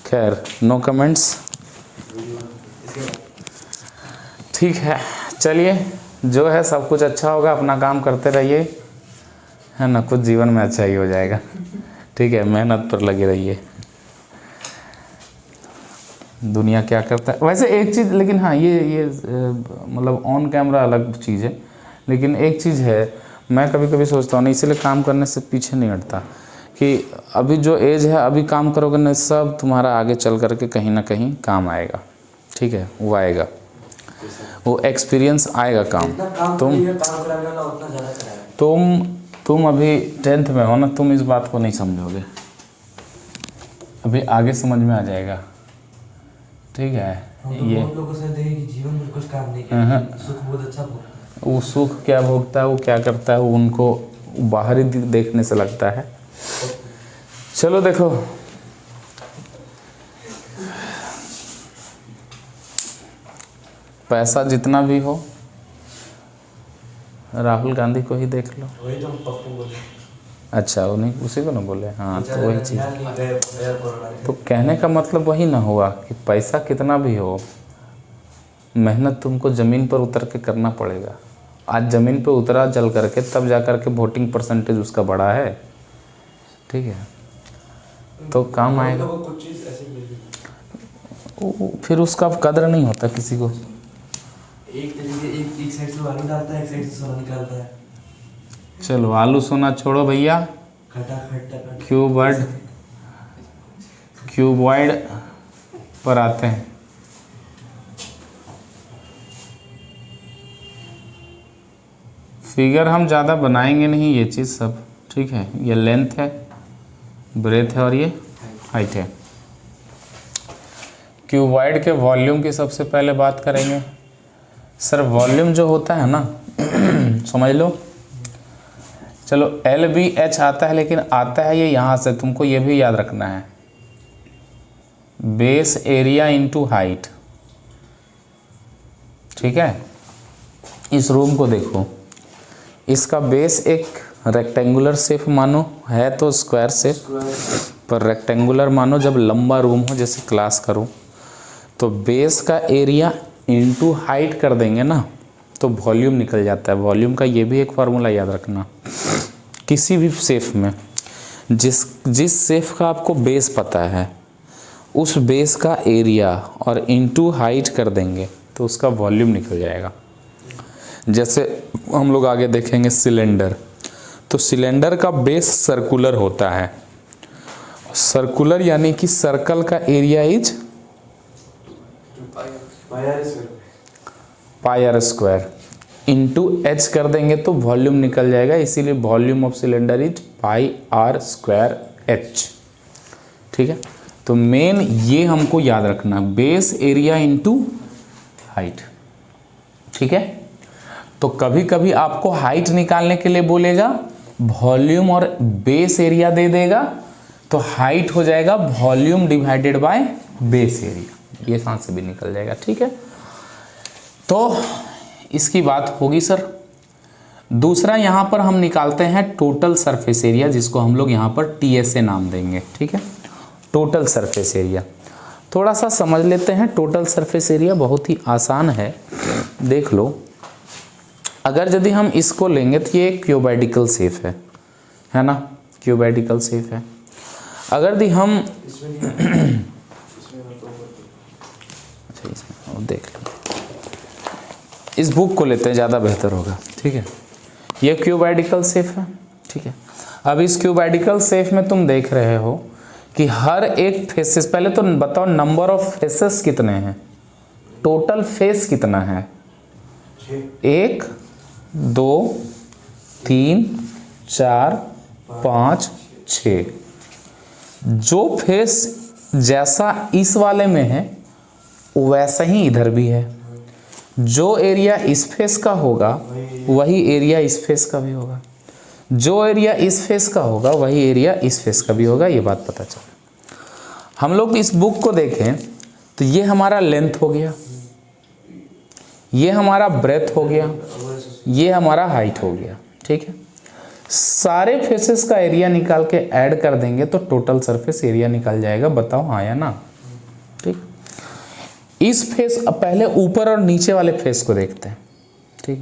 खैर no comments. ठीक है, चलिए जो है सब कुछ अच्छा होगा, अपना काम करते रहिए, है ना, कुछ जीवन में अच्छा ही हो जाएगा। ठीक है, मेहनत पर लगे रहिए, दुनिया क्या करता है। वैसे एक चीज़, लेकिन हाँ ये मतलब ऑन कैमरा अलग चीज़ है, लेकिन एक चीज़ है, मैं कभी कभी सोचता हूँ ना, इसलिए काम करने से पीछे नहीं हटता कि अभी जो एज है अभी काम करोगे ना, सब तुम्हारा आगे चल करके कहीं ना कहीं काम आएगा। ठीक है, वो आएगा, वो एक्सपीरियंस आएगा काम। तुम अभी 10th में हो ना, तुम इस बात को नहीं समझोगे, अभी आगे समझ में आ जाएगा। ठीक है, ये लोगों से देखे कि जीवन में कुछ काम नहीं किया, सुख बहुत अच्छा भोगता है। वो सुख क्या भोगता है, वो क्या करता है, वो उनको बाहरी देखने से लगता है। चलो देखो, पैसा जितना भी हो, राहुल गांधी को ही देख लो। वही तो पप्पू बोले। अच्छा, उन्हीं उसी को ना बोले, हाँ तो वही चीज़। तो कहने का मतलब वही ना हुआ कि पैसा कितना भी हो, मेहनत तुमको ज़मीन पर उतर के करना पड़ेगा। आज ज़मीन पे उतरा चल करके, तब जा कर के वोटिंग परसेंटेज उसका बढ़ा है। ठीक है, तो काम आएगा। कुछ चीज़ ऐसी मिली, फिर उसका कदर नहीं होता किसी को। एक तरीके एक साइड से आलू डालता है, एक साइड से सोना निकालता है। चलो आलू सोना छोड़ो भैया, क्यूबॉइड पर आते हैं। फिगर हम ज़्यादा बनाएंगे नहीं, ये चीज़ सब ठीक है। ये लेंथ है, ब्रेथ है और ये हाइट है। क्यूबॉइड के वॉल्यूम की सबसे पहले बात करेंगे। सर वॉल्यूम जो होता है ना समझ लो, चलो LBH आता है, लेकिन आता है ये यहाँ से, तुमको ये भी याद रखना है, बेस एरिया इंटू हाइट। ठीक है, इस रूम को देखो, इसका बेस एक रेक्टेंगुलर शेप मानो, है तो स्क्वायर शेप पर रेक्टेंगुलर मानो। जब लंबा रूम हो, जैसे क्लास का रूम, तो बेस का एरिया इंटू हाइट कर देंगे ना, तो वॉल्यूम निकल जाता है। वॉल्यूम का ये भी एक फार्मूला याद रखना, किसी भी शेप में जिस शेप का आपको बेस पता है, उस बेस का एरिया और इंटू हाइट कर देंगे तो उसका वॉल्यूम निकल जाएगा। जैसे हम लोग आगे देखेंगे सिलेंडर, तो सिलेंडर का बेस सर्कुलर होता है। सर्कुलर यानी कि सर्कल का area is pi are square, into H कर देंगे तो वॉल्यूम निकल जाएगा। इसीलिए volume of cylinder is pi are square H. ठीक है, तो मेन ये हमको याद रखना, बेस एरिया इंटू हाइट। ठीक है, तो कभी कभी आपको हाइट निकालने के लिए बोलेगा, वॉल्यूम और बेस एरिया दे देगा, तो हाइट हो जाएगा volume divided by base area, ये सांस से भी निकल जाएगा। ठीक है, तो इसकी बात होगी सर। दूसरा यहाँ पर हम निकालते हैं टोटल सरफेस एरिया, जिसको हम लोग यहाँ पर TSA नाम देंगे। ठीक है, टोटल सरफेस एरिया थोड़ा सा समझ लेते हैं। टोटल सरफेस एरिया बहुत ही आसान है, देख लो। अगर यदि हम इसको लेंगे तो ये क्यूबॉइडिकल शेप है ना, क्यूबॉइडिकल शेप है। अगर यदि हम अच्छा इसमें देख लो, इस बुक को लेते हैं, ज़्यादा बेहतर होगा। ठीक है, ये क्यूबॉइडिकल शेप है। ठीक है, अब इस क्यूबॉइडिकल शेप में तुम देख रहे हो कि हर एक फेसेस, पहले तो बताओ नंबर ऑफ फेसेस कितने हैं, टोटल फेस कितना है? 1 2 3 4 5 6। जो फेस जैसा इस वाले में है वैसा ही इधर भी है। जो एरिया इस फेस का होगा वही एरिया इस फेस का भी होगा, जो एरिया इस फेस का होगा वही एरिया इस फेस का भी होगा। ये बात पता चला। हम लोग इस बुक को देखें तो ये हमारा लेंथ हो गया, ये हमारा ब्रेथ हो गया, ये हमारा हाइट हो गया। ठीक है, सारे फेसेस का एरिया निकाल के ऐड कर देंगे तो टोटल सरफेस एरिया निकल जाएगा। बताओ हाँ या ना? ठीक, इस फेस, अब पहले ऊपर और नीचे वाले फेस को देखते हैं। ठीक,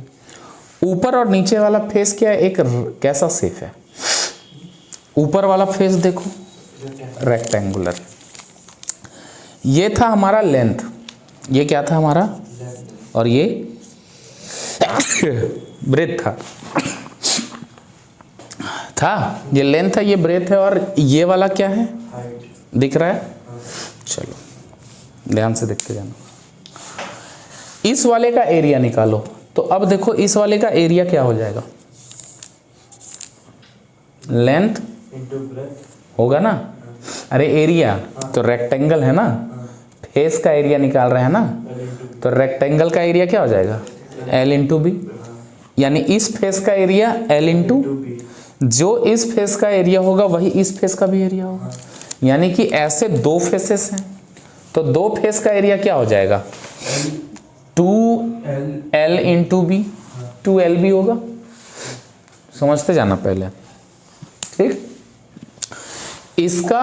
ऊपर और नीचे वाला फेस क्या है, एक कैसा शेप है? ऊपर वाला फेस देखो रेक्टेंगुलर, ये था हमारा लेंथ, ये क्या था हमारा, और ये ब्रेथ था, ये लेंथ है, ये ब्रेथ है, और ये वाला क्या है, दिख रहा है? चलो ध्यान से देखते जाना। इस वाले का एरिया निकालो, तो अब देखो इस वाले का एरिया क्या हो जाएगा, लेंथ होगा ना, अरे एरिया तो रेक्टेंगल है ना, फेस का एरिया निकाल रहे हैं ना, तो रेक्टेंगल का एरिया क्या हो जाएगा, L इंटू बी, यानी इस फेस का एरिया L इंटू, जो इस फेस का एरिया होगा वही इस फेस का भी एरिया होगा, यानी कि ऐसे दो फेसेस हैं, तो दो फेस का एरिया क्या हो जाएगा, 2L इंटू बी, 2L भी होगा, समझते जाना पहले। ठीक, इसका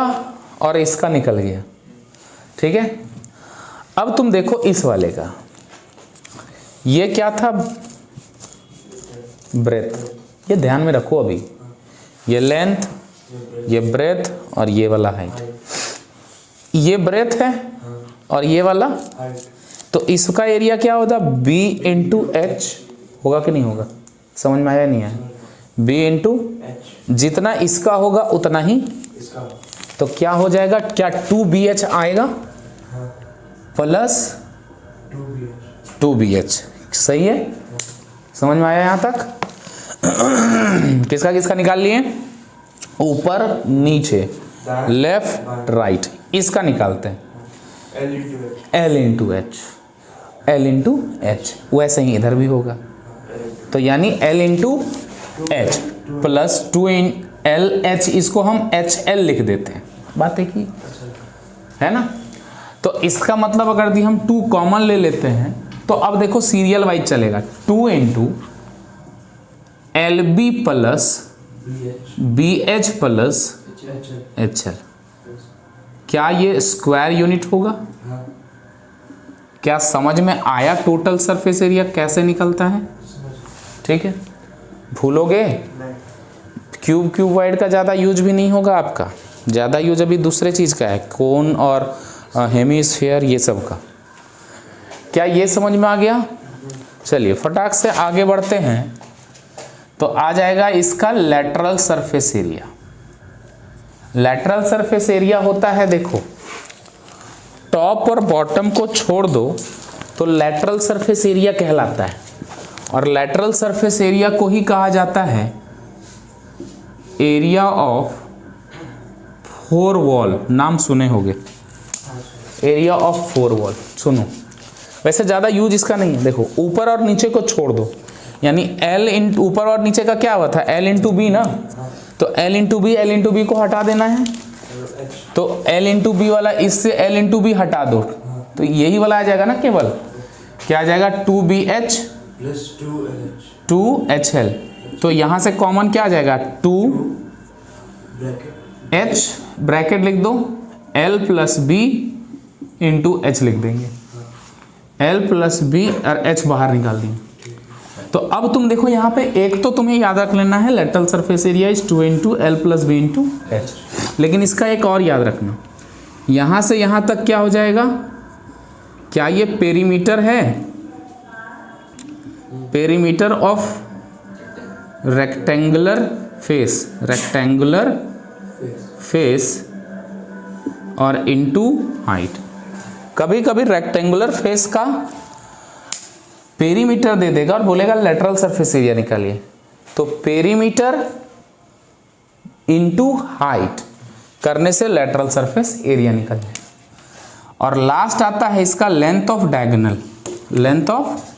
और इसका निकल गया। ठीक है, अब तुम देखो इस वाले का, ये क्या था, ब्रेथ, ये ध्यान में रखो अभी, ये लेंथ, ये ब्रेथ, और ये वाला हाइट, ये ब्रेथ है और ये वाला, तो इसका एरिया क्या होगा, B इंटू एच होगा कि नहीं होगा, समझ में आया नहीं आया, B इंटू, जितना इसका होगा उतना ही तो क्या हो जाएगा, क्या 2BH आएगा प्लस 2BH, सही है, समझ में आया यहाँ तक? किसका किसका निकाल लिए, ऊपर नीचे, लेफ्ट राइट, इसका निकालते हैं L into H, L into H, वैसे ही इधर भी होगा, तो यानी L into H plus 2LH, इसको हम HL लिख देते हैं, बात एक ही है ना। तो इसका मतलब अगर हम 2 कॉमन ले लेते हैं तो अब देखो सीरियल वाइज चलेगा, 2 into LB plus BH plus HL, क्या ये स्क्वायर यूनिट होगा? क्या समझ में आया टोटल सरफेस एरिया कैसे निकलता है? ठीक है, भूलोगे? क्यूब क्यूबॉइड का ज़्यादा यूज भी नहीं होगा आपका, ज़्यादा यूज अभी दूसरे चीज़ का है, कोन और हेमीस्फीयर ये सब का। क्या ये समझ में आ गया? चलिए फटाक से आगे बढ़ते हैं, तो आ जाएगा इसका lateral surface area. Lateral surface area होता है, देखो टॉप और बॉटम को छोड़ दो तो लेटरल सरफेस एरिया कहलाता है, और लेटरल सरफेस एरिया को ही कहा जाता है एरिया ऑफ 4 वॉल, नाम सुने होंगे, एरिया ऑफ 4 वॉल, सुनो, वैसे ज़्यादा यूज इसका नहीं है। देखो ऊपर और नीचे को छोड़ दो, यानी L इन ऊपर और नीचे का क्या हुआ था, L इंटू बी ना, तो L इंटू बी को हटा देना है, तो L इंटू बी वाला इससे L इंटू बी हटा दो, तो यही वाला आ जाएगा ना, केवल क्या आ जाएगा 2BH प्लस 2HL, तो यहाँ से कॉमन क्या आ जाएगा 2H ब्रैकेट लिख दो, L plus B into H लिख देंगे, L प्लस B और H बाहर निकाल देंगे। तो अब तुम देखो यहाँ पे एक तो तुम्हें याद रख लेना है lateral surface area is 2 into L plus B into H, लेकिन इसका एक और याद रखना, यहाँ से यहाँ तक क्या हो जाएगा, क्या ये पेरीमीटर है, पेरीमीटर ऑफ रेक्टेंगुलर फेस और इनटू हाइट। कभी कभी रेक्टेंगुलर फेस का पेरीमीटर दे देगा और बोलेगा लेटरल सरफेस एरिया निकालिए, तो पेरीमीटर इनटू हाइट करने से लेटरल सरफेस एरिया निकल जाए। और लास्ट आता है इसका length of diagonal, length of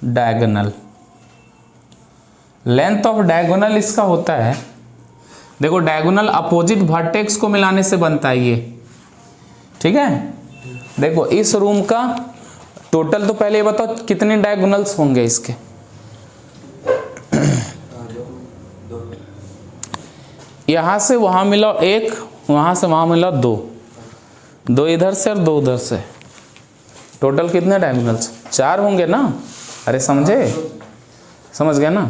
diagonal, length of diagonal इसका होता है, देखो डायगोनल अपोजिट वर्टेक्स को मिलाने से बनता है ये, ठीक है। देखो इस रूम का टोटल, तो पहले ये बताओ कितने डायगोनल्स होंगे इसके, यहाँ से वहाँ मिला 1, वहाँ से वहाँ मिला 2, 2 इधर से और 2 उधर से, टोटल कितने डायगोनल्स? 4 होंगे ना? अरे समझे, समझ गए ना?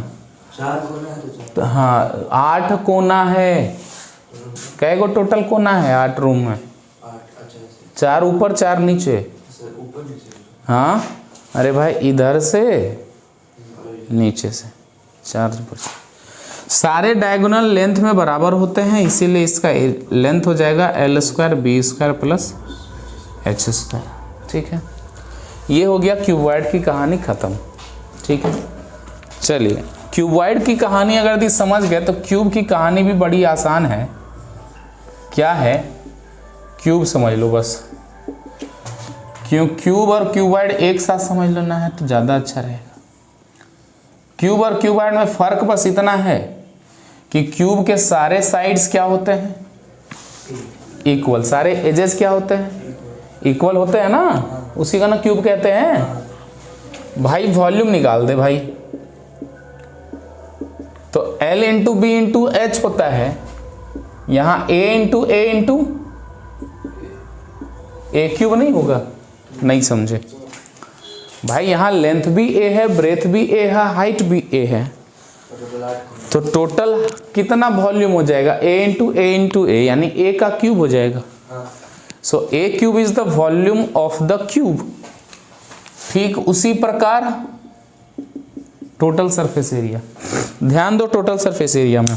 4 कोना है तो 4। हाँ 8 कोना है। कै गो टोटल कोना है 8 रूम में? 8। अच्छा 4 ऊपर 4 नीचे। सर ऊपर नीचे। हाँ अरे भाई इधर से नीचे से 4 ऊपर। सारे डायगोनल लेंथ में बराबर होते हैं, इसीलिए इसका लेंथ हो जाएगा L² B² प्लस H²। ठीक है, ये हो गया क्यूबॉइड की कहानी ख़त्म। ठीक है, चलिए क्यूबॉइड की कहानी अगर दी समझ गए तो क्यूब की कहानी भी बड़ी आसान है। क्या है? क्यूब समझ लो बस। क्यूब और क्यूबॉइड एक साथ समझ लेना है तो ज़्यादा अच्छा रहेगा। क्यूब और क्यूबॉइड में फ़र्क बस इतना है कि क्यूब के सारे साइड्स क्या होते हैं? इक्वल। सारे एजेस क्या होते हैं? इक्वल होते हैं ना, उसी का ना क्यूब कहते हैं। भाई वॉल्यूम निकाल दे भाई, तो L into B into H होता है, यहाँ A into A into A cube नहीं होगा? नहीं समझे भाई, यहाँ लेंथ भी A है, ब्रेथ भी A है, हाइट भी A है, तो टोटल कितना वॉल्यूम हो जाएगा? A इंटू ए इंटू ए, यानी A का क्यूब हो जाएगा। सो A cube is the volume of the cube. ठीक उसी प्रकार टोटल सरफेस एरिया, ध्यान दो टोटल सरफेस एरिया में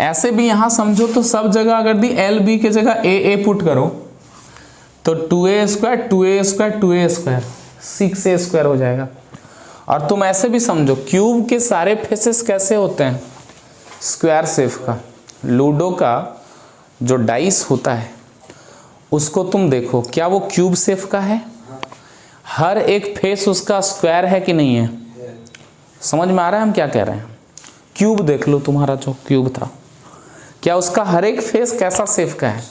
ऐसे भी यहां समझो तो सब जगह अगर दी एल बी के जगह ए पुट करो तो 2a² 2a² 2a² 6a² हो जाएगा। और तुम ऐसे भी समझो क्यूब के सारे फेसेस कैसे होते हैं? स्क्वायर शेप का। लूडो का जो डाइस होता है उसको तुम देखो, क्या वो क्यूब शेप का है? हर एक फेस उसका स्क्वायर है कि नहीं है? समझ में आ रहा है हम क्या कह रहे हैं? क्यूब देख लो, तुम्हारा जो क्यूब था, क्या उसका हर एक फेस कैसा शेप का है?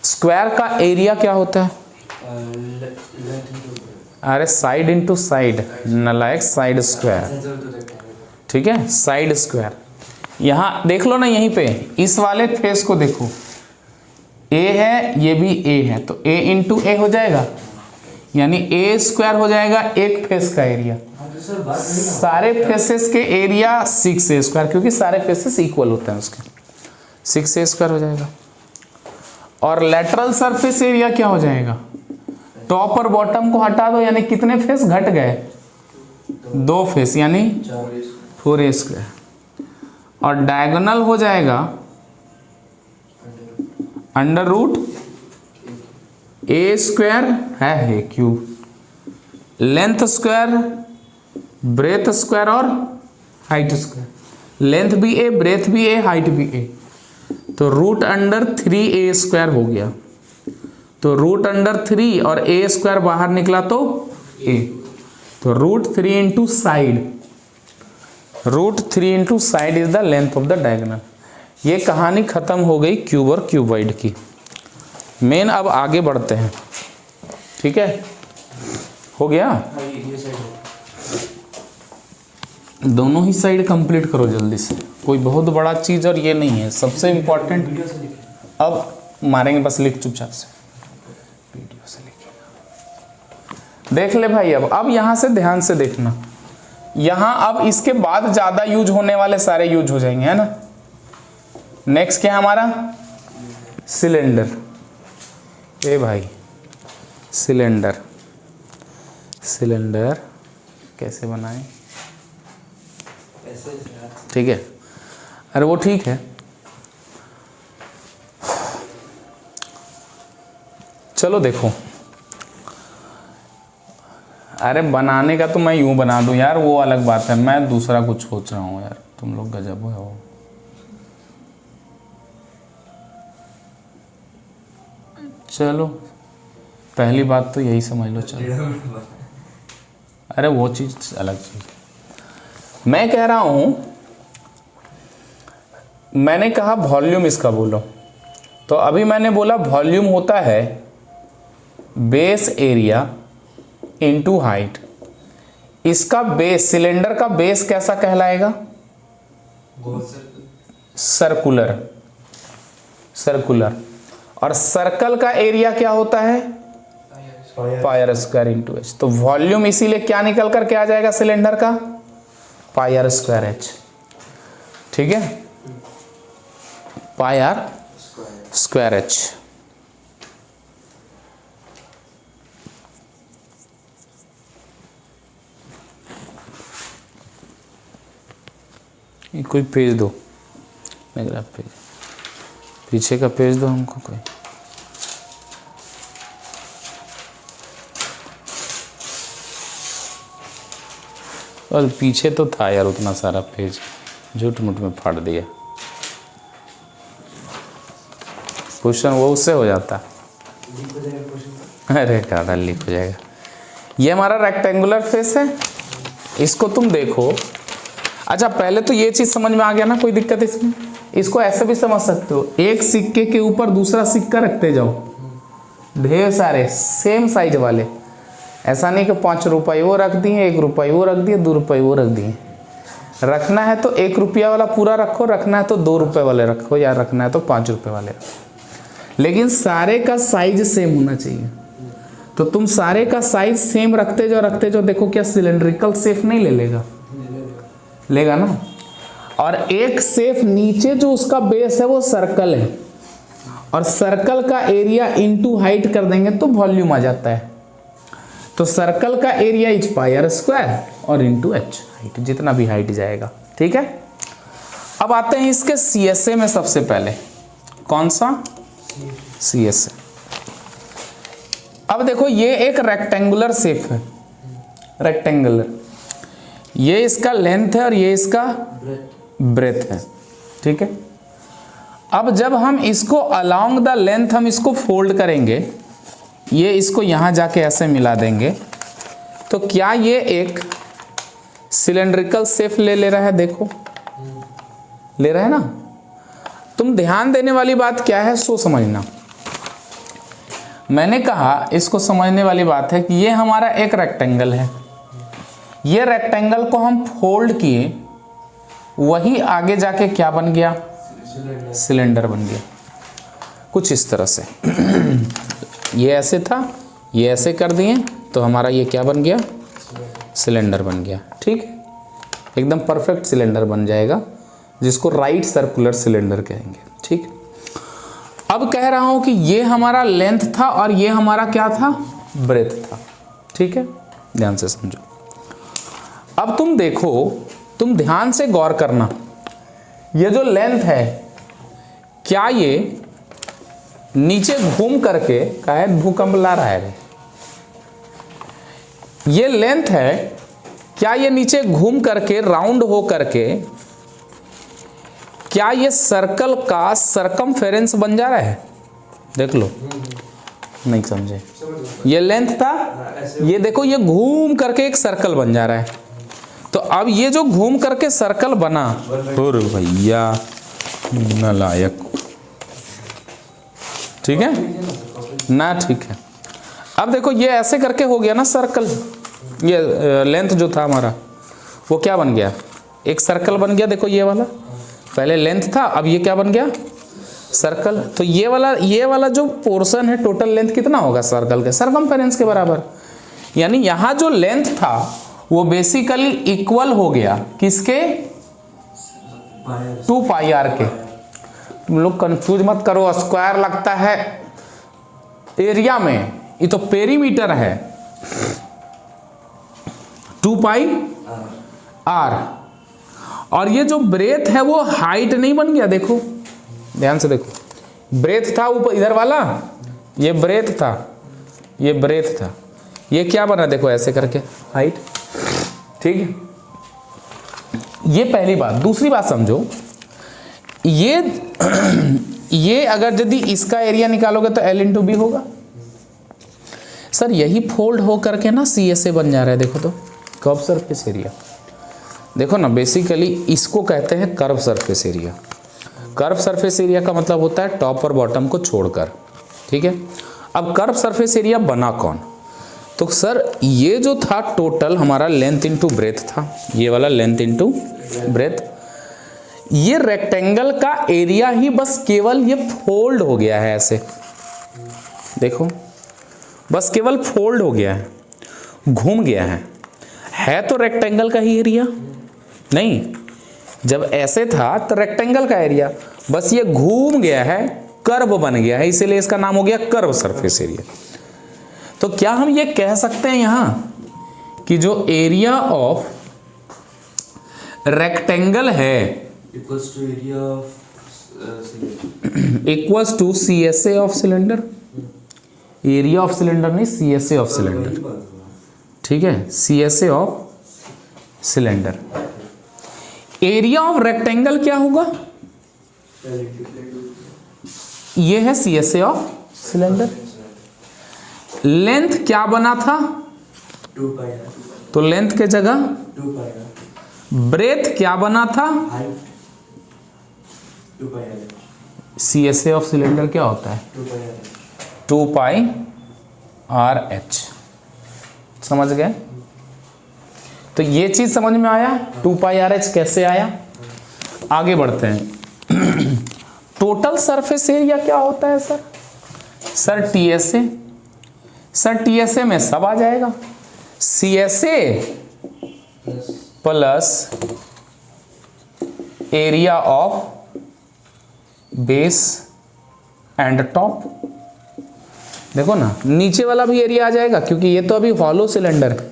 स्क्वायर का एरिया क्या होता है? अरे साइड इंटू साइड, नालायक, साइड स्क्वायर। ठीक है, साइड स्क्वायर। यहाँ देख लो ना, यहीं पे इस वाले फेस को देखो, ए है, ये भी ए है, तो ए इंटू ए हो जाएगा, यानी A² हो जाएगा एक फेस का एरिया। सारे फेसेस के एरिया 6a², क्योंकि सारे फेसेस इक्वल होते हैं उसके, 6a² हो जाएगा। और लेटरल सरफेस एरिया क्या हो जाएगा? टॉप और बॉटम को हटा दो, यानी कितने फेस घट गए? 2 फेस, यानी 4a²। और डायगोनल हो जाएगा अंडर रूट A² है cube, length square, breath square और हाइट स्क्वायर। लेंथ भी A, ब्रेथ भी A, हाइट भी A, तो रूट अंडर 3a² हो गया। तो रूट अंडर 3 और a² बाहर निकला तो A, तो root 3 into side, root 3 into side is the length of the diagonal. ये कहानी खत्म हो गई क्यूब और क्यूबॉइड की। मेन अब आगे बढ़ते हैं। ठीक है, हो गया? दोनों ही साइड कंप्लीट करो जल्दी से, कोई बहुत बड़ा चीज और ये नहीं है। सबसे इंपॉर्टेंट अब मारेंगे, बस लिख चुपचाप से, वीडियो से लिखिएगा। देख ले भाई, अब यहां से ध्यान से देखना, यहां अब इसके बाद ज्यादा यूज होने वाले सारे यूज हो जाएंगे, है ना। नेक्स्ट क्या है हमारा? सिलेंडर। ए भाई सिलेंडर, सिलेंडर कैसे बनाएं? ठीक है, अरे वो ठीक है, चलो देखो। अरे बनाने का तो मैं यूं बना दूं यार, वो अलग बात है, मैं दूसरा कुछ सोच रहा हूं यार। तुम लोग गजब हो। चलो पहली बात तो यही समझ लो, चलो। अरे वो चीज अलग चीज। मैं कह रहा हूं, मैंने कहा वॉल्यूम इसका बोलो, तो अभी मैंने बोला वॉल्यूम होता है बेस एरिया इनटू हाइट। इसका बेस, सिलेंडर का बेस कैसा कहलाएगा? Circular, circular. और सर्कल का एरिया क्या होता है? Pi square into H. तो वॉल्यूम इसीलिए क्या निकल कर के आ जाएगा सिलेंडर का? Pi square H. ठीक है, पाई आर स्क्वायर एच। कोई पेज दो, पैराग्राफ पेज, पीछे का पेज दो हमको कोई। और पीछे तो था यार उतना सारा पेज, झूठ मूठ में फाड़ दिया। क्वेश्चन वो उससे हो जाता। अरे काटा लीक हो जाएगा। ये हमारा रेक्टेंगुलर फेस है, इसको तुम देखो। अच्छा पहले तो ये चीज समझ में आ गया ना, कोई दिक्कत इसमें? इसको ऐसे भी समझ सकते हो, एक सिक्के के ऊपर दूसरा सिक्का रखते जाओ, ढेर सारे सेम साइज वाले। ऐसा नहीं कि 5 रुपये वो रख दिए, 1 रुपये वो रख दिए, 2 रुपये वो रख दिए। रखना है तो 1 रुपया वाला पूरा रखो, रखना है तो 2 रुपये वाले रखो, या रखना है तो 5 रुपये वाले रखो, लेकिन सारे का साइज सेम होना चाहिए। तो तुम सारे का साइज सेम रखते जाओ रखते जाओ, देखो क्या सिलेंड्रिकल शेप नहीं ले लेगा? लेगा ना। और एक शेप नीचे जो उसका बेस है वो सर्कल है, और सर्कल का एरिया इनटू हाइट कर देंगे तो वॉल्यूम आ जाता है। तो सर्कल का area is pi are square और इनटू एच, हाइट जितना भी हाइट जाएगा। ठीक है, अब आते हैं इसके सीएसए में। सबसे पहले कौन सा? सीएसए। अब देखो ये एक रेक्टेंगुलर शेप है, रेक्टेंगुलर। ये इसका लेंथ है और ये इसका ब्रेथ है। ठीक है, अब जब हम इसको अलोंग द लेंथ हम इसको फोल्ड करेंगे, ये इसको यहां जाके ऐसे मिला देंगे, तो क्या ये एक सिलेंड्रिकल शेप ले रहा है? देखो ले रहा है ना। तुम ध्यान देने वाली बात क्या है सो समझना। मैंने कहा इसको समझने वाली बात है कि ये हमारा एक रेक्टेंगल है, ये रेक्टेंगल को हम फोल्ड किए, वही आगे जाके क्या बन गया? सिलेंडर बन गया, कुछ इस तरह से। ये ऐसे था, ये ऐसे कर दिए तो हमारा ये क्या बन गया? सिलेंडर बन गया। ठीक है, एकदम परफेक्ट सिलेंडर बन जाएगा, जिसको राइट सर्कुलर सिलेंडर कहेंगे। ठीक, अब कह रहा हूं कि ये हमारा लेंथ था और ये हमारा क्या था? ब्रेथ था। ठीक है, ध्यान से समझो। अब तुम देखो, तुम ध्यान से गौर करना, ये जो लेंथ है क्या ये नीचे घूम करके काहे भूकंप ला रहा है रे? ये लेंथ है, क्या ये नीचे घूम करके राउंड हो करके क्या ये सर्कल का सरकमफेरेंस बन जा रहा है? देख लो, नहीं समझे? ये लेंथ था, ये देखो ये घूम करके एक सर्कल बन जा रहा है। तो अब ये जो घूम करके सर्कल बना, और भैया नालायक, ठीक है ना? ठीक है, अब देखो ये ऐसे करके हो गया ना सर्कल। ये लेंथ जो था हमारा वो क्या बन गया? एक सर्कल बन गया। देखो ये वाला पहले लेंथ था, अब ये क्या बन गया? सर्कल। तो ये वाला जो पोर्शन है, टोटल लेंथ कितना होगा सर्कल के? सरकमफेरेंस के बराबर। यानी यहाँ जो लेंथ था वो बेसिकली इक्वल हो गया किसके? 2 पाई आर के। तुम लोग कंफ्यूज मत करो, स्क्वायर लगता है एरिया में, ये तो पेरीमीटर है। 2 पाई आर, और ये जो ब्रेथ है वो हाइट नहीं बन गया। देखो ध्यान से देखो, ब्रेथ था ऊपर इधर वाला, ये ब्रेथ था, ये ब्रेथ था, ये क्या बना? देखो ऐसे करके हाइट। ठीक है, ये पहली बात। दूसरी बात समझो, ये अगर यदि इसका एरिया निकालोगे तो L इंटू बी होगा। सर यही फोल्ड हो करके ना CSA बन जा रहा है। देखो तो कर्व सरफेस एरिया, देखो ना, बेसिकली इसको कहते हैं curve surface area. Curve surface area का मतलब होता है टॉप और बॉटम को छोड़कर। ठीक है, अब कर्व सरफेस एरिया बना कौन? तो सर ये जो था टोटल हमारा लेंथ इनटू ब्रेथ था, ये वाला लेंथ इनटू ब्रेथ। ये रेक्टेंगल का एरिया ही बस केवल ये फोल्ड हो गया है ऐसे, देखो बस केवल फोल्ड हो गया है, घूम गया है तो रेक्टेंगल का ही एरिया नहीं। जब ऐसे था तो रेक्टेंगल का एरिया, बस ये घूम गया है, कर्व बन गया है, इसीलिए इसका नाम हो गया कर्व सरफेस एरिया। तो क्या हम ये कह सकते हैं यहां कि जो एरिया ऑफ रेक्टेंगल है equals to area of equals to CSA of cylinder, area of cylinder नहीं, CSA ऑफ सिलेंडर, ठीक है, CSA of cylinder. Area of rectangle क्या होगा, ये है CSA ऑफ सिलेंडर। लेंथ क्या बना था, 2 पाई आर, तो लेंथ के जगह 2 पाई आर, ब्रेथ क्या बना था, height 2 pi r, CSA of cylinder क्या होता है 2 पाई आर, 2 पाई RH। समझ गए, तो ये चीज समझ में आया, 2 पाई RH कैसे आया। आगे बढ़ते हैं। टोटल सरफेस एरिया क्या होता है सर, TSA, सर TSA में सब आ जाएगा, CSA plus area of base and top. देखो ना नीचे वाला भी एरिया आ जाएगा, क्योंकि ये तो अभी हॉलो सिलेंडर है।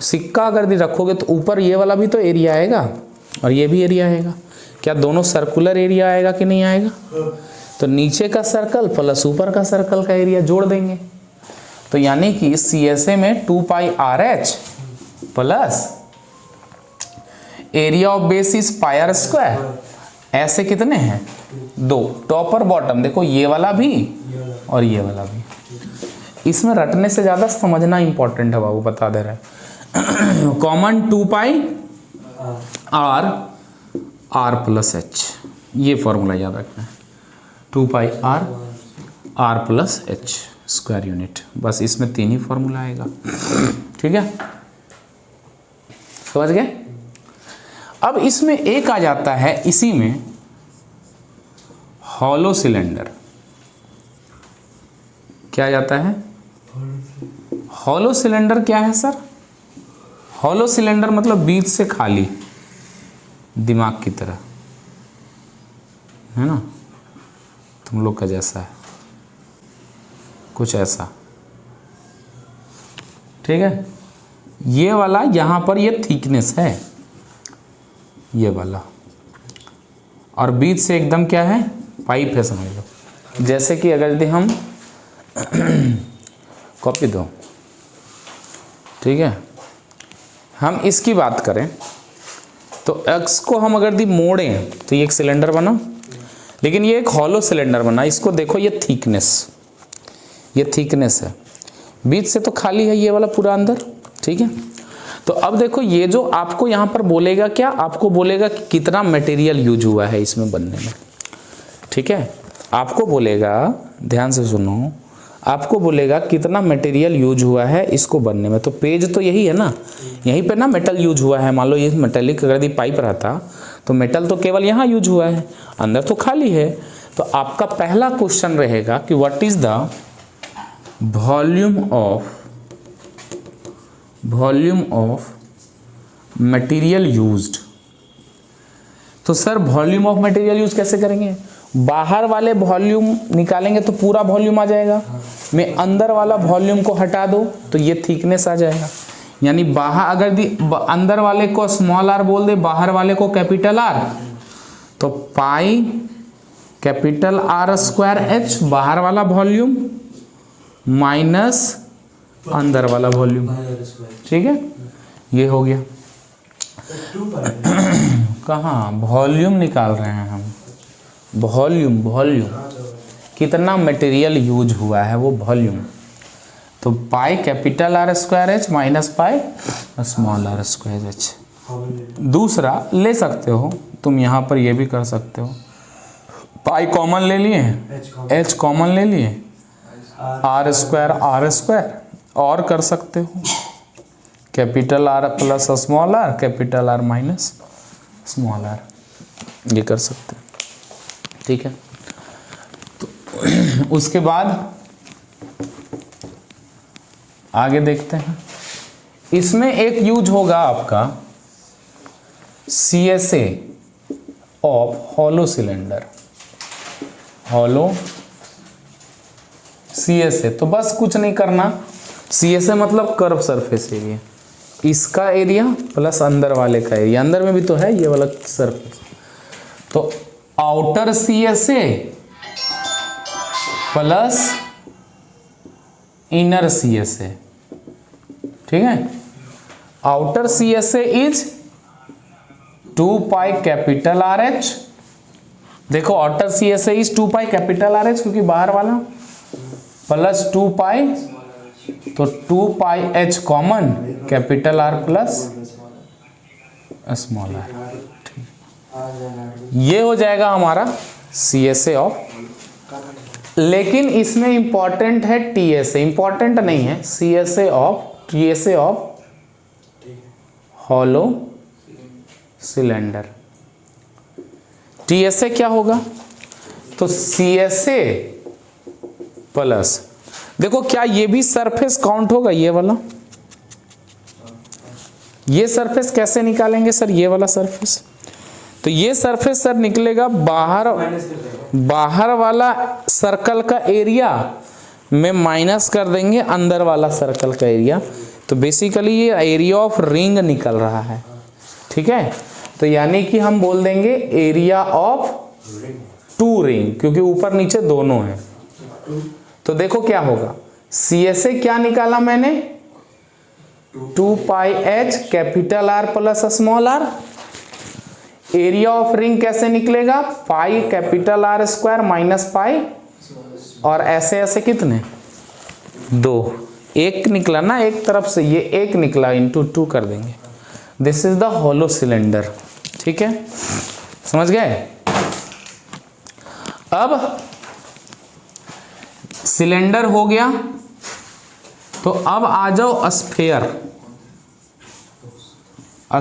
सिक्का अगर रखोगे तो ऊपर ये वाला भी तो एरिया आएगा और ये भी एरिया आएगा। क्या दोनों सर्कुलर एरिया आएगा कि नहीं आएगा, तो नीचे का सर्कल प्लस ऊपर का सर्कल का एरिया जोड़ देंगे। तो यानी कि CSA में 2 pi RH plus area of base is pi are square. ऐसे कितने हैं, 2, टॉप और बॉटम। देखो ये वाला भी और ये वाला भी। इसमें रटने से ज्यादा समझना इंपॉर्टेंट है बाबू, बता दे रहा है। कॉमन 2 पाई R प्लस H, ये फॉर्मूला याद रखना है, 2 पाई R plus H square unit. बस इसमें 3 ही फॉर्मूला आएगा, ठीक है, समझ गए। अब इसमें एक आ जाता है इसी में हॉलो सिलेंडर। क्या आ जाता है, हॉलो सिलेंडर क्या है सर, हॉलो सिलेंडर मतलब बीच से खाली, दिमाग की तरह, है ना, तुम लोग का जैसा है, कुछ ऐसा, ठीक है। ये वाला यहां पर ये थिकनेस है, ये वाला, और बीच से एकदम क्या है, पाइप है, समझ लो। जैसे कि अगर यदि हम कॉपी दो, ठीक है, हम इसकी बात करें तो एक्स को हम अगर दी मोड़ें तो ये एक सिलेंडर बना, लेकिन ये एक हॉलो सिलेंडर बना। इसको देखो, ये थिकनेस है, बीच से तो खाली है ये वाला पूरा अंदर, ठीक है। तो अब देखो ये जो आपको यहाँ पर बोलेगा, क्या आपको बोलेगा कि कितना मटेरियल यूज हुआ है इसमें बनने में, ठीक है। आपको बोलेगा, ध्यान से सुनो, आपको बोलेगा कितना मटेरियल यूज हुआ है इसको बनने में। तो पेज तो यही है ना, यहीं पे ना मेटल यूज हुआ है। मान लो ये मेटेलिक अगर ये पाइप रहता तो मेटल तो केवल यहाँ यूज हुआ है, अंदर तो खाली है। तो आपका पहला क्वेश्चन रहेगा कि what is the volume of material used. तो sir volume of material use कैसे करेंगे, बाहर वाले वॉल्यूम निकालेंगे तो पूरा वॉल्यूम आ जाएगा, मैं अंदर वाला वॉल्यूम को हटा दो तो ये थिकनेस आ जाएगा। यानी बाहर अगर अंदर वाले को स्मॉल r बोल दे, बाहर वाले को कैपिटल R, तो pi capital R square H बाहर वाला वॉल्यूम माइनस अंदर वाला वॉल्यूम, ठीक है, ये हो गया। कहाँ वॉल्यूम निकाल रहे हैं हम, वॉल्यूम कितना मटेरियल यूज हुआ है वो वॉल्यूम। तो pi capital R square H minus pi small r square H। दूसरा ले सकते हो तुम, यहाँ पर ये भी कर सकते हो, पाई कॉमन ले लिए, H कॉमन ले लिए, R स्क्वायर और कर सकते हो capital R plus small r, capital R minus small r। ये कर सकते हैं, ठीक है। तो उसके बाद आगे देखते हैं, इसमें एक यूज होगा आपका CSA of hollow cylinder, hollow CSA। तो बस कुछ नहीं करना, CSA मतलब कर्व सरफेस एरिया, इसका एरिया प्लस अंदर वाले का एरिया, अंदर में भी तो है ये वाला सरफेस, तो outer CSA plus inner CSA, ठीक है। Outer CSA is 2 pi capital RH, देखो outer CSA is 2 pi capital RH क्योंकि बाहर वाला, प्लस 2 पाई, तो 2 पाई H common, capital R plus small r, ये हो जाएगा हमारा CSA ऑफ। लेकिन इसमें इंपॉर्टेंट है TSA, इंपॉर्टेंट नहीं है CSA of, TSA of hollow cylinder. TSA क्या होगा, तो CSA प्लस, देखो क्या ये भी सरफेस काउंट होगा, ये वाला, ये सरफेस कैसे निकालेंगे सर, ये वाला सरफेस, तो ये सरफेस सर निकलेगा बाहर, बाहर वाला सर्कल का एरिया में माइनस कर देंगे अंदर वाला सर्कल का एरिया, तो बेसिकली ये एरिया ऑफ रिंग निकल रहा है, ठीक है। तो यानी कि हम बोल देंगे एरिया ऑफ 2 रिंग, क्योंकि ऊपर नीचे दोनों हैं। तो देखो क्या होगा, CSA क्या निकाला मैंने, 2 पाई H capital R plus small r, area of ring कैसे निकलेगा, pi capital R square minus pi, और ऐसे ऐसे कितने, 2, एक निकला ना एक तरफ से, ये एक निकला, इंटू 2 कर देंगे, this is the hollow cylinder, ठीक है, समझ गए। अब सिलेंडर हो गया, तो अब आ जाओ स्फेयर।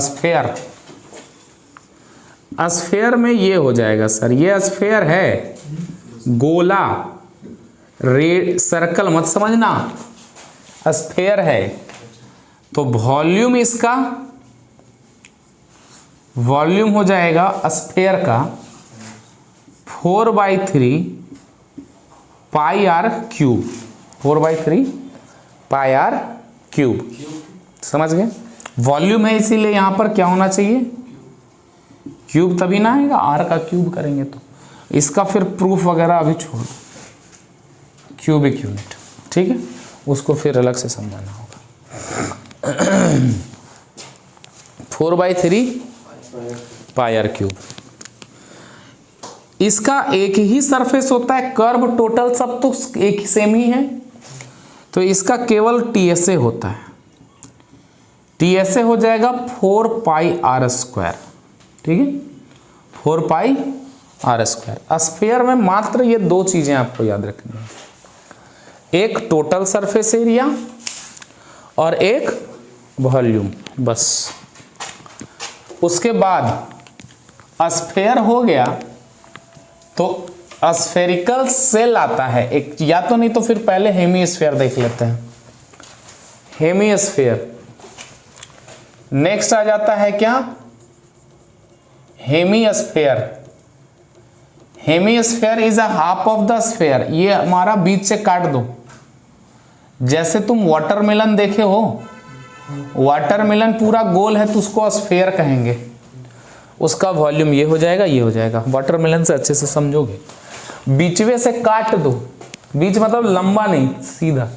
स्फेयर, स्फेयर में ये हो जाएगा सर, ये स्फेयर है, गोला, रेड सर्कल मत समझना, स्फेयर है, तो वॉल्यूम इसका, वॉल्यूम हो जाएगा स्फेयर का 4/3 पाई r क्यूब, 4/3 पाई r क्यूब, समझ गए। वॉल्यूम है इसीलिए यहां पर क्या होना चाहिए, क्यूब, तभी ना आएगा, r का क्यूब करेंगे तो। इसका फिर प्रूफ वगैरह अभी छोड़, क्यूबिक यूनिट, ठीक है, उसको फिर अलग से समझाना होगा। 4/3 पाई r क्यूब, इसका एक ही सरफेस होता है, कर्व टोटल सब तो एक ही सेम ही है, तो इसका केवल TSA होता है, TSA हो जाएगा 4 पाई r स्क्वायर, ठीक है, 4 पाई r स्क्वायर। स्फीयर में मात्र ये 2 चीजें आपको याद रखनी है, एक टोटल सरफेस एरिया और एक वॉल्यूम, बस। उसके बाद स्फीयर हो गया तो स्फेरिकल सेल आता है एक, या तो नहीं तो फिर पहले हेमीस्फीयर देख लेते हैं। हेमीस्फीयर नेक्स्ट आ जाता है क्या, hemisphere. Hemisphere is a half of the sphere, ये हमारा बीच से काट दो, जैसे तुम वाटरमेलन देखे हो, वाटरमेलन पूरा गोल है तो उसको स्फीयर कहेंगे, उसका वॉल्यूम ये हो जाएगा, ये हो जाएगा। वाटरमेलन से अच्छे से समझोगे, बीचवे से काट दो, बीच मतलब लंबा नहीं सीधा,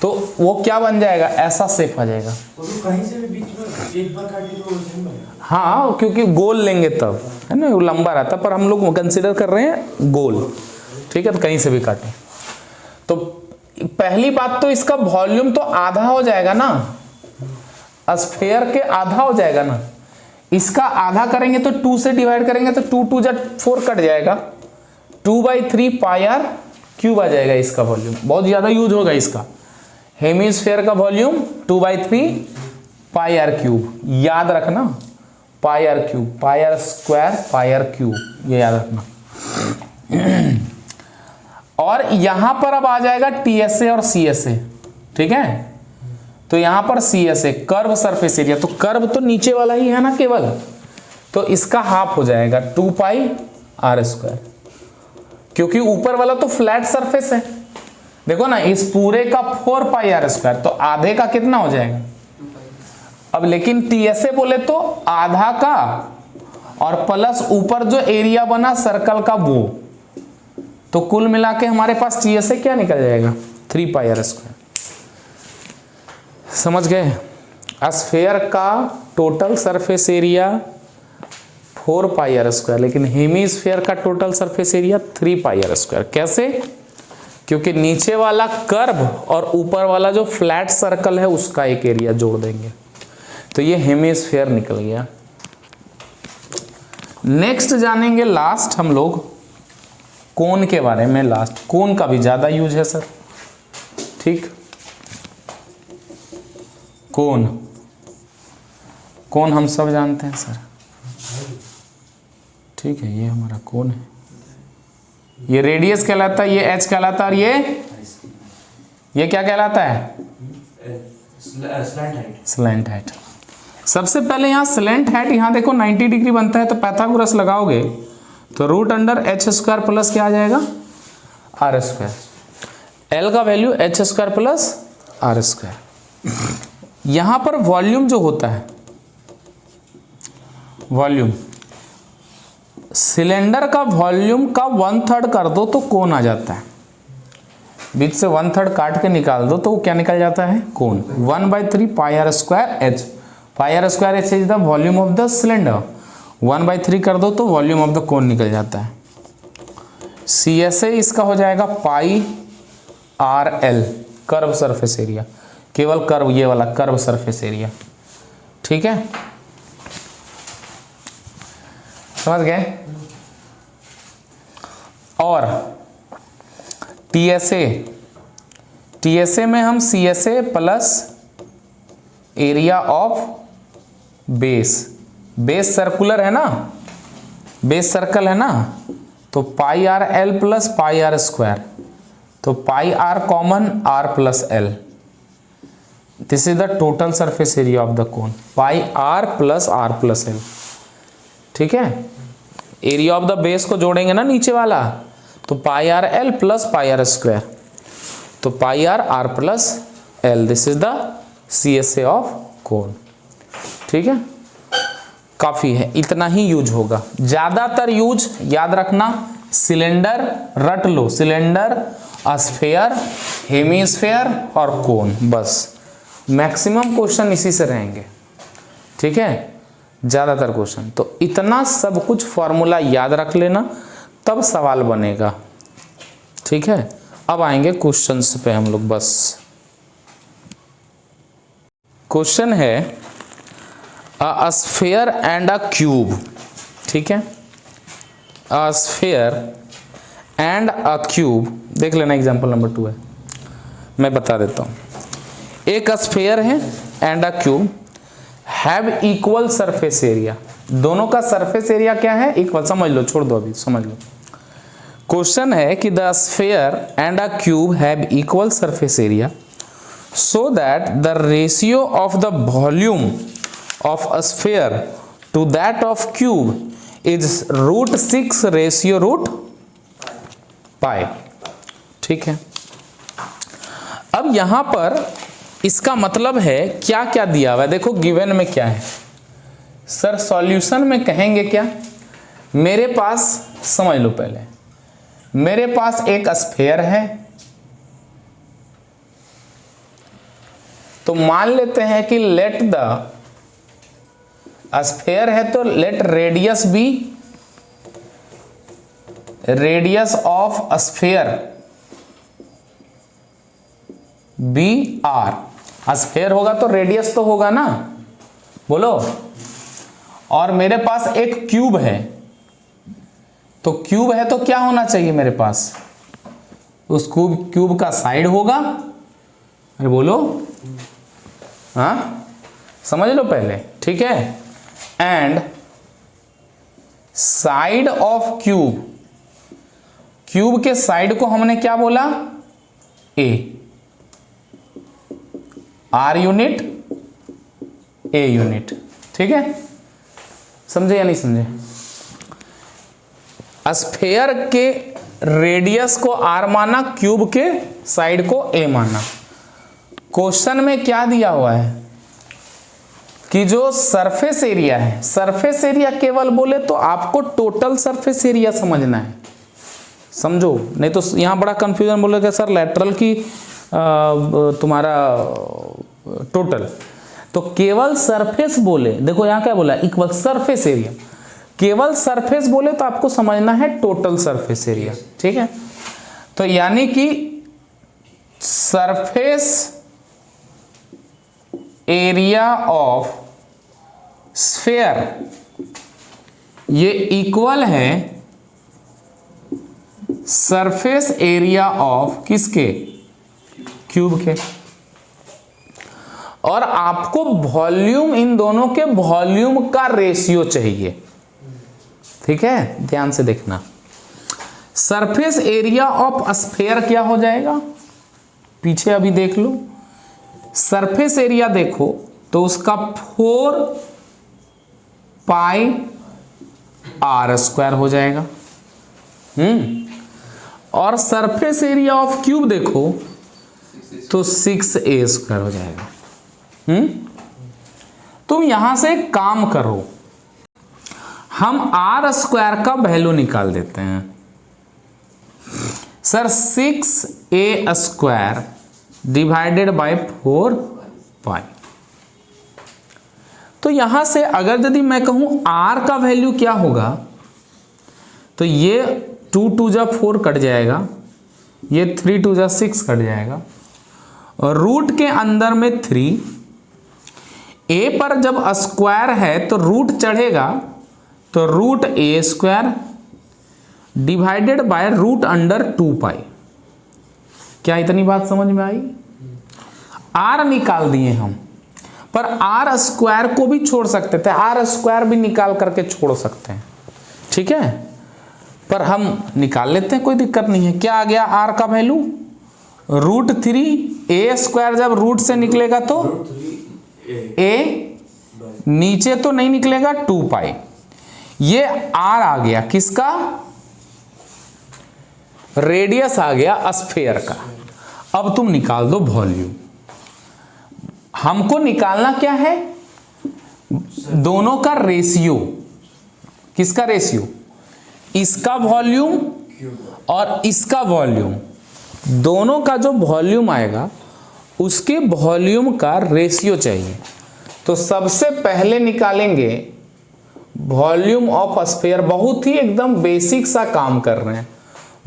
तो वो क्या बन जाएगा, ऐसा शेप आ जाएगा। कहीं से भी बीच में एक बार काटे तो वैसे बनेगा। हाँ, क्योंकि गोल लेंगे तब है ना, वो लंबा रहता, पर हम लोग कंसिडर कर रहे हैं गोल, ठीक है, तो कहीं से भी काटें। तो पहली बात तो इसका वॉल्यूम तो आधा हो जाएगा ना, स्फीयर के आधा हो जाएगा ना, इसका आधा करेंगे तो 2 से डिवाइड करेंगे तो 2 2 4 कट जाएगा, 2/3 पाई r क्यूब आ जाएगा इसका वॉल्यूम। बहुत ज्यादा यूज होगा इसका, हेमीस्फीयर का वॉल्यूम 2/3 पाई r क्यूब, याद रखना pi r cube, pi are square pi r cube, ये याद रखना। और यहां पर अब आ जाएगा टीएसए और सीएसए, ठीक है। तो यहां पर सीएसए कर्व सरफेस एरिया, तो कर्व तो नीचे वाला ही है ना केवल, तो इसका हाफ हो जाएगा 2 पाई आर स्क्वायर, क्योंकि ऊपर वाला तो फ्लैट सरफेस है। देखो ना, इस पूरे का 4 पाई आर स्क्वायर, तो आधे का कितना हो जाएगा। अब लेकिन टीएसए बोले तो आधा का और प्लस ऊपर जो एरिया बना सर्कल का वो, तो कुल मिला के हमारे पास टीएसए क्या निकल जाएगा 3 पाई आर स्क्वायर। समझ गए। स्फेयर का total surface area 4 pi are square, लेकिन हेमीस्फेयर का total surface area 3 pi are square. कैसे? क्योंकि नीचे वाला कर्व और ऊपर वाला जो फ्लैट सर्कल है उसका एक एरिया जोड़ देंगे, तो ये हेमीस्फेयर निकल गया। नेक्स्ट जानेंगे लास्ट हम लोग कोन के बारे में। लास्ट कोन का भी ज्यादा यूज है सर, ठीक। कोन, कोन हम सब जानते हैं सर, ठीक है। ये हमारा कोन है, ये रेडियस कहलाता है, ये एच कहलाता है, और ये क्या कहलाता है स्लैंट हाइट। सबसे पहले यहाँ स्लैंट हाइट, यहाँ देखो 90 डिग्री बनता है, तो पैथागोरस लगाओगे तो root under H square plus क्या आ जाएगा आर स्क्वायर। एल का value H square plus R square. यहाँ पर वॉल्यूम जो होता है, वॉल्यूम सिलेंडर का वॉल्यूम का 1/3 कर दो तो कोन आ जाता है। बीच से 1/3 काट के निकाल दो तो क्या निकल जाता है cone. 1/3 pi are square h, pi are square h is the volume of the cylinder, 1/3 कर दो तो वॉल्यूम ऑफ द कोन निकल जाता है। सी एस ए इसका हो जाएगा pi are l, curve surface area, केवल कर्व, ये वाला कर्व सरफेस एरिया, ठीक है। समझ गए। और टीएसए, टीएसए में हम CSA plus area of base, base circular है ना, बेस सर्कल है ना, तो pi are L plus pi are square, तो pi R common R plus L, this is the total surface area of the cone, pi R plus R plus L, ठीक है। Area of the base को जोड़ेंगे ना नीचे वाला, तो pi are L plus pi are square, तो pi R R plus L, this is the C S A of cone, ठीक है। काफी है, इतना ही यूज होगा। ज्यादातर यूज याद रखना, सिलेंडर रट लो, सिलेंडर, स्फेयर, हेमीस्फेयर और कोन, बस मैक्सिमम क्वेश्चन इसी से रहेंगे, ठीक है। ज्यादातर क्वेश्चन, तो इतना सब कुछ फॉर्मूला याद रख लेना, तब सवाल बनेगा, ठीक है। अब आएंगे क्वेश्चंस पे हम लोग। बस क्वेश्चन है अ स्फेयर एंड अ क्यूब, ठीक है। अ स्फेयर एंड अ क्यूब, देख लेना एग्जांपल नंबर 2 है, मैं बता देता हूं। एक स्फेयर है and a cube have equal surface area, दोनों का सरफेस एरिया क्या है इक्वल, समझ लो, छोड़ दो अभी, समझ लो। क्वेश्चन है कि the sphere and a cube have equal surface area so that the ratio of the volume of a sphere to that of cube is √6 ठीक है। अब यहां पर इसका मतलब है क्या क्या दिया हुआ है, देखो गिवन में क्या है सर, सॉल्यूशन में कहेंगे क्या। मेरे पास समझ लो, पहले मेरे पास एक स्फेयर है, तो मान लेते हैं कि लेट द स्फेयर है तो let radius be, radius of sphere be R, sphere होगा तो रेडियस तो होगा ना, बोलो। और मेरे पास एक क्यूब है, तो क्यूब है तो क्या होना चाहिए मेरे पास, उस क्यूब का साइड होगा, अरे बोलो, हाँ समझ लो पहले, ठीक है। And side of cube, cube के साइड को हमने क्या बोला, ए, आर यूनिट, ए यूनिट, ठीक है, समझे या नहीं समझे। स्फेयर के रेडियस को आर माना, क्यूब के साइड को ए माना। क्वेश्चन में क्या दिया हुआ है कि जो सरफेस एरिया है, सरफेस एरिया केवल बोले तो आपको टोटल सरफेस एरिया समझना है, समझो, नहीं तो यहां बड़ा कंफ्यूजन बोलेगा सर लेटरल की तुम्हारा टोटल, तो केवल सरफेस बोले, देखो यहां क्या बोला, इक्वल सरफेस एरिया, केवल सरफेस बोले तो आपको समझना है टोटल सरफेस एरिया, ठीक है। तो यानी कि सरफेस एरिया ऑफ स्फेयर ये इक्वल है सरफेस एरिया ऑफ किसके, क्यूब के, और आपको वॉल्यूम, इन दोनों के वॉल्यूम का रेशियो चाहिए, ठीक है, ध्यान से देखना। सरफेस एरिया ऑफ स्फेयर क्या हो जाएगा, पीछे अभी देख लो, सरफेस एरिया देखो तो उसका 4 पाई आर स्क्वायर हो जाएगा, और सरफेस एरिया ऑफ क्यूब देखो तो 6a स्क्वायर हो जाएगा। तुम यहां से एक काम करो, हम आर स्क्वायर का वैल्यू निकाल देते हैं। Sir 6a square divided bye 4 पाई, तो यहां से अगर यदि मैं कहूं r का वैल्यू क्या होगा, तो ये 2 2 जा 4 कट जाएगा, ये 3 2 जा 6 कट जाएगा, और रूट के अंदर में 3, a पर जब स्क्वायर है तो रूट चढ़ेगा, तो root a square divided by root under 2 pi. क्या इतनी बात समझ में आई। r निकाल दिए हम, पर आर स्क्वायर को भी छोड़ सकते थे, आर स्क्वायर भी निकाल करके छोड़ सकते हैं, ठीक है, पर हम निकाल लेते हैं, कोई दिक्कत नहीं है। क्या आ गया आर का वैल्यू, रूट 3, ए स्क्वायर जब रूट से निकलेगा तो ए, नीचे तो नहीं निकलेगा 2 पाई, ये आर आ गया किसका, रेडियस आ गया स्फेयर का। अब तुम निकाल दो वॉल्यूम, हमको निकालना क्या है, दोनों का रेशियो, किसका रेशियो, इसका वॉल्यूम और इसका वॉल्यूम, दोनों का जो वॉल्यूम आएगा उसके वॉल्यूम का रेशियो चाहिए। तो सबसे पहले निकालेंगे वॉल्यूम ऑफ स्फेयर, बहुत ही एकदम बेसिक सा काम कर रहे हैं।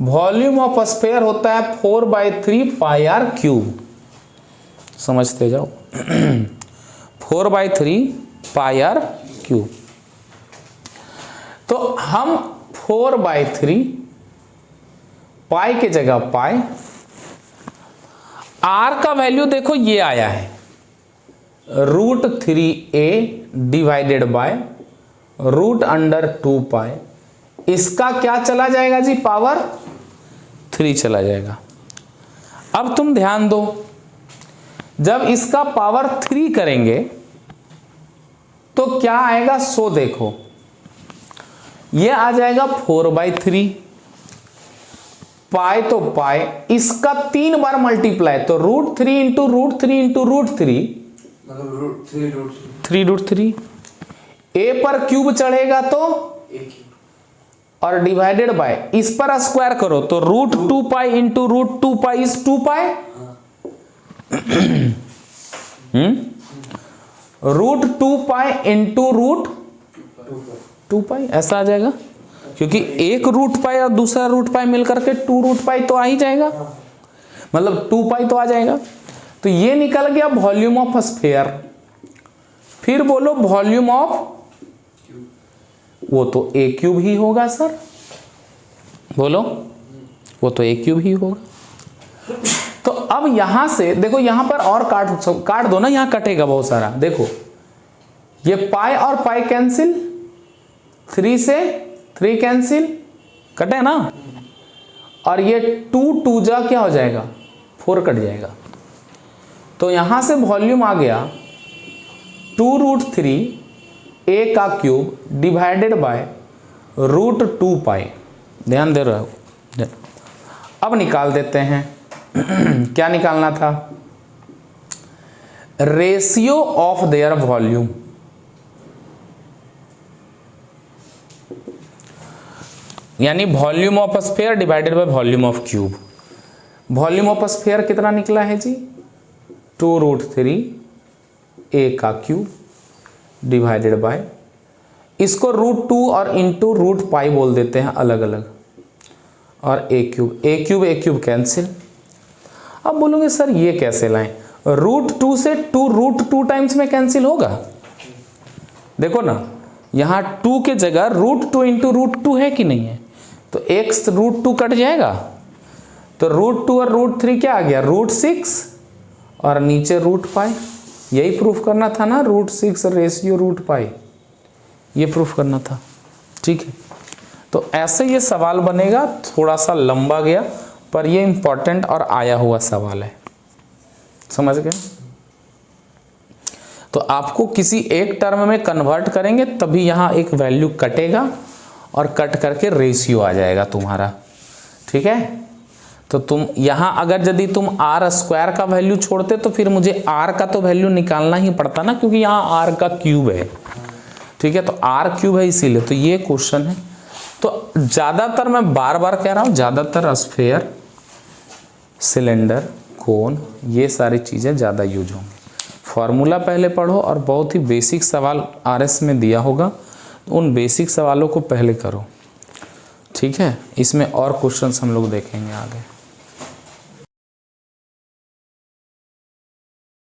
वॉल्यूम ऑफ स्फेयर होता है 4/3 पाई आर क्यूब, समझते जाओ 4/3 पाई आर क्यूब। तो हम 4/3 पाई के जगह पाई, आर का वैल्यू देखो ये आया है root 3a divided by root under 2 pi, इसका क्या चला जाएगा जी, पावर 3 चला जाएगा। अब तुम ध्यान दो, जब इसका पावर 3 करेंगे तो क्या आएगा, सो देखो ये आ जाएगा 4/3, पाई तो पाई, इसका 3 बार मल्टीप्लाई, तो root 3 into root 3 into root 3, मतलब 3 रूट 3, ए पर क्यूब चढ़ेगा तो और डिवाइडेड बाय, इस पर स्क्वायर करो तो root 2 pi into root 2 pi is 2 pi, root 2 pi into root 2 pi, ऐसा आ जाएगा, क्योंकि एक रूट पाई और दूसरा रूट पाई मिलकर के 2 रूट पाई तो आ ही जाएगा, मतलब 2 पाई तो आ जाएगा। तो ये निकल गया वॉल्यूम ऑफ स्फेयर। फिर बोलो वॉल्यूम ऑफ, वो तो ए क्यूब ही होगा सर, बोलो वो तो ए क्यूब ही होगा। तो अब यहां से देखो, यहां पर और काट दो ना, यहां कटेगा बहुत सारा, देखो ये पाई और पाई कैंसिल, 3 से 3 कैंसिल, कटे ना, और ये 2 जा क्या हो जाएगा, 4 कट जाएगा। तो यहां से वॉल्यूम आ गया 2√3 a का क्यूब डिवाइडेड बाय √2 पाई। ध्यान दे रहे हो, अब निकाल देते हैं क्या निकालना था, रेशियो ऑफ देयर वॉल्यूम। यानी volume of sphere divided by volume of cube. Volume of sphere कितना निकला है जी, 2√3 a का क्यूब डिवाइडेड बाय, इसको √2 और इंटू √पाई बोल देते हैं अलग अलग, और a क्यूब कैंसिल। अब बोलोगे सर ये कैसे लाएं, √2 से √2 टाइम्स में कैंसिल होगा। देखो ना, यहाँ 2 के जगह √2 इंटू √2 है कि नहीं है, तो एक √2 कट जाएगा, तो √2 और √3 क्या आ गया, √6 और नीचे √पाई। यही प्रूफ करना था ना, √6 रेशियो √पाई, ये प्रूफ करना था। ठीक है, तो ऐसे ये सवाल बनेगा, थोड़ा सा लंबा गया पर ये इंपॉर्टेंट और आया हुआ सवाल है, समझ गए। तो आपको किसी एक टर्म में कन्वर्ट करेंगे तभी यहाँ एक वैल्यू कटेगा और कट करके रेशियो आ जाएगा तुम्हारा। ठीक है, तो तुम यहाँ अगर यदि तुम r² का वैल्यू छोड़ते तो फिर मुझे r का तो वैल्यू निकालना ही पड़ता ना, क्योंकि यहाँ r का क्यूब है। ठीक है, तो r क्यूब है इसीलिए, तो ये क्वेश्चन है। तो ज़्यादातर मैं बार बार कह रहा हूँ, ज़्यादातर स्फीयर, सिलेंडर, कोन, ये सारी चीज़ें ज़्यादा यूज होंगी। फॉर्मूला पहले पढ़ो और बहुत ही बेसिक सवाल RS में दिया होगा, उन बेसिक सवालों को पहले करो। ठीक है, इसमें और क्वेश्चंस हम लोग देखेंगे आगे।